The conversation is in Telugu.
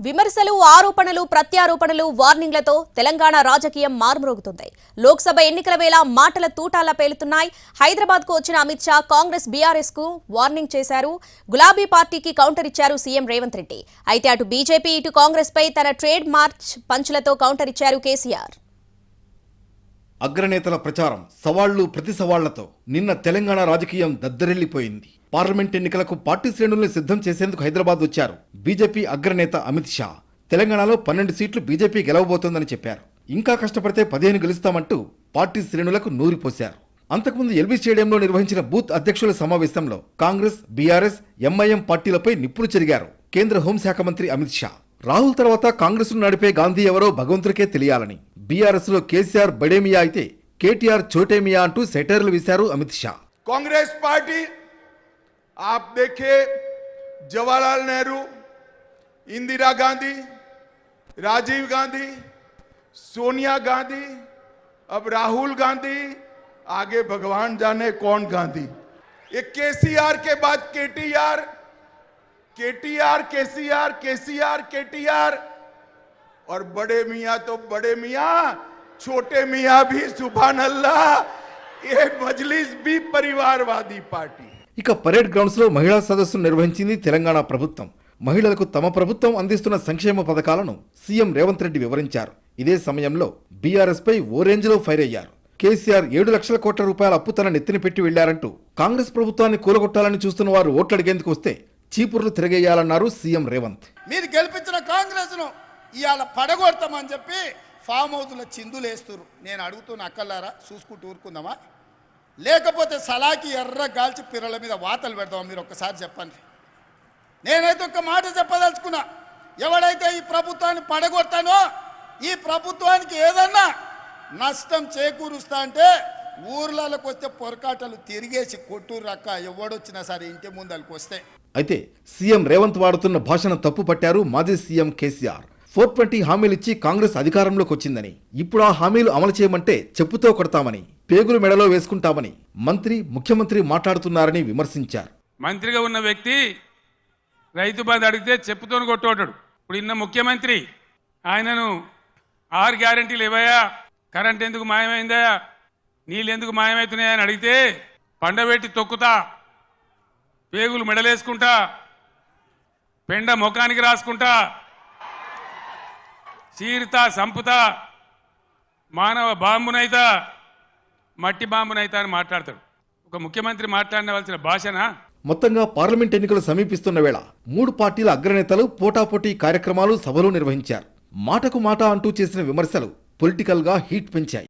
విమర్శలు, ఆరోపణలు, ప్రత్యారోపణలు, వార్నింగ్లతో తెలంగాణ రాజకీయం మారుమ్రోగుతుంది. లోక్సభ ఎన్నికల వేళ మాటల తూటాలా పేలుతున్నాయి. హైదరాబాద్కు వచ్చిన అమిత్ షా కాంగ్రెస్ బీఆర్ఎస్ కు వార్నింగ్ చేశారు. గులాబీ పార్టీకి కౌంటర్ ఇచ్చారు సీఎం రేవంత్ రెడ్డి. అయితే అటు బీజేపీ ఇటు కాంగ్రెస్ పై తన ట్రేడ్ మార్చ్ పంచులతో కౌంటర్ ఇచ్చారు కేసీఆర్. అగ్రనేతల ప్రచారం, సవాళ్లు ప్రతి సవాళ్లతో నిన్న తెలంగాణ రాజకీయం దద్దరిల్లిపోయింది. పార్లమెంట్ ఎన్నికలకు పార్టీ శ్రేణుల్ని సిద్ధం చేసేందుకు హైదరాబాద్ వచ్చారు బీజేపీ అగ్రనేత అమిత్ షా. తెలంగాణలో 12 సీట్లు బీజేపీ గెలవబోతోందని చెప్పారు. ఇంకా కష్టపడితే 15 గెలుస్తామంటూ పార్టీ శ్రేణులకు నూరిపోశారు. అంతకుముందు ఎల్బీ స్టేడియంలో నిర్వహించిన బూత్ అధ్యక్షుల సమావేశంలో కాంగ్రెస్, బీఆర్ఎస్, ఎంఐఎం పార్టీలపై నిప్పులు చెరిగారు కేంద్ర హోంశాఖ మంత్రి అమిత్ షా. రాహుల్ తర్వాత కాంగ్రెస్ ను నడిపే గాంధీ ఎవరో భగవంతుడికే తెలియాలని, బీఆర్ఎస్ లో కేసీఆర్ బడేమియా అయితే కేటీఆర్ చోటేమియా అంటూ సెటైర్లు వేశారు అమిత్ షా. कांग्रेस पार्टी आप देखे, जवाहरलाल नेहरू, इंदिरा गांधी, राजीव गांधी, सोनिया गांधी, अब राहुल गांधी, आगे भगवान जाने कौन गांधी. ये केसीआर के बाद KTR, KTR KCR, KCR KTR, और बड़े मियाँ तो बड़े मियाँ, छोटे मियाँ भी सुभान अल्लाह. ये मजलिस भी परिवारवादी पार्टी. ఇక పరేడ్ గ్రౌండ్స్ లో మహిళా సదస్సును నిర్వహించింది తెలంగాణ ప్రభుత్వం. మహిళలకు తమ ప్రభుత్వం అందిస్తున్న సంక్షేమ పథకాలను సీఎం రేవంత్ రెడ్డి వివరించారు. ఇదే సమయంలో బీఆర్ఎస్ పై ఓ రేంజ్ లో ఫైర్ అయ్యారు. కేసీఆర్ 7 లక్షల కోట్ల రూపాయల అప్పు తన నెత్తిన పెట్టి వెళ్లారంటూ కాంగ్రెస్ ప్రభుత్వాన్ని కూలగొట్టాలని చూస్తున్న వారు ఓట్లు అడిగేందుకు వస్తే చీపుర్లు తిరగేయాలన్నారు సీఎం రేవంత్. మీరు గెలిపించిన కాంగ్రెస్ ను ఇవాళ పడగొడతామని చెప్పి ఫామ్ హౌస్లో చిందులేస్తున్నారు. నేను అడుగుతున్న అక్కలారా, చూసుకుంటూ ఊరుకుందామా, లేకపోతే సలాకి ఎర్ర గాల్చి పిర్రల మీద వాతలు పెడతామా? మీరు ఒక్కసారి చెప్పండి. నేనైతే ఒక్క మాట చెప్పదలుచుకున్నా, ఎవడైతే ఈ ప్రభుత్వాన్ని పడగొడతానో, ఈ ప్రభుత్వానికి ఏదన్నా నష్టం చేకూరుస్తా అంటే ఊర్లలోకి వస్తే పొరకాటలు తిరిగేసి కొట్టూరు రక్క ఎవడొచ్చినా సరే ఇంటి ముందరికి వస్తే. అయితే సీఎం రేవంత్ వాడుతున్న భాషను తప్పు పట్టారు మాజీ సీఎం కేసీఆర్. 420 హామీలిచ్చి కాంగ్రెస్ అధికారంలోకి వచ్చిందని, ఇప్పుడు ఆ హామీలు అమలు చేయమంటే చెప్పుతో కొడతామని, పేగులు మెడలో వేసుకుంటామని మంత్రి, ముఖ్యమంత్రి మాట్లాడుతున్నారని విమర్శించారు. మంత్రిగా ఉన్న వ్యక్తి రైతు బంధు అడిగితే చెప్పుతో కొట్టోటాడు. ఇప్పుడు ఇన్న ముఖ్యమంత్రి ఆయనను 6 గ్యారెంటీలు ఇవ్వయా, కరెంట్ ఎందుకు మాయమైందా, నీళ్ళు ఎందుకు మాయమవుతున్నాయని అడిగితే పండబెట్టి తొక్కుతా, పేగులు మెడలేసుకుంటా, పెండ ముఖానికి రాసుకుంటా, చీరుతా, సంపుతా, మానవ బాంబునైతా, మట్టి బాంబునైతా అని మాట్లాడతాడు. ఒక ముఖ్యమంత్రి మాట్లాడవలసిన భాషనా? మొత్తంగా పార్లమెంట్ ఎన్నికలు సమీపిస్తున్న వేళ 3 పార్టీల అగ్రనేతలు పోటాపోటీ కార్యక్రమాలు, సభలు నిర్వహించారు. మాటకు మాట అంటూ చేసిన విమర్శలు పొలిటికల్ గా హీట్ పెంచాయి.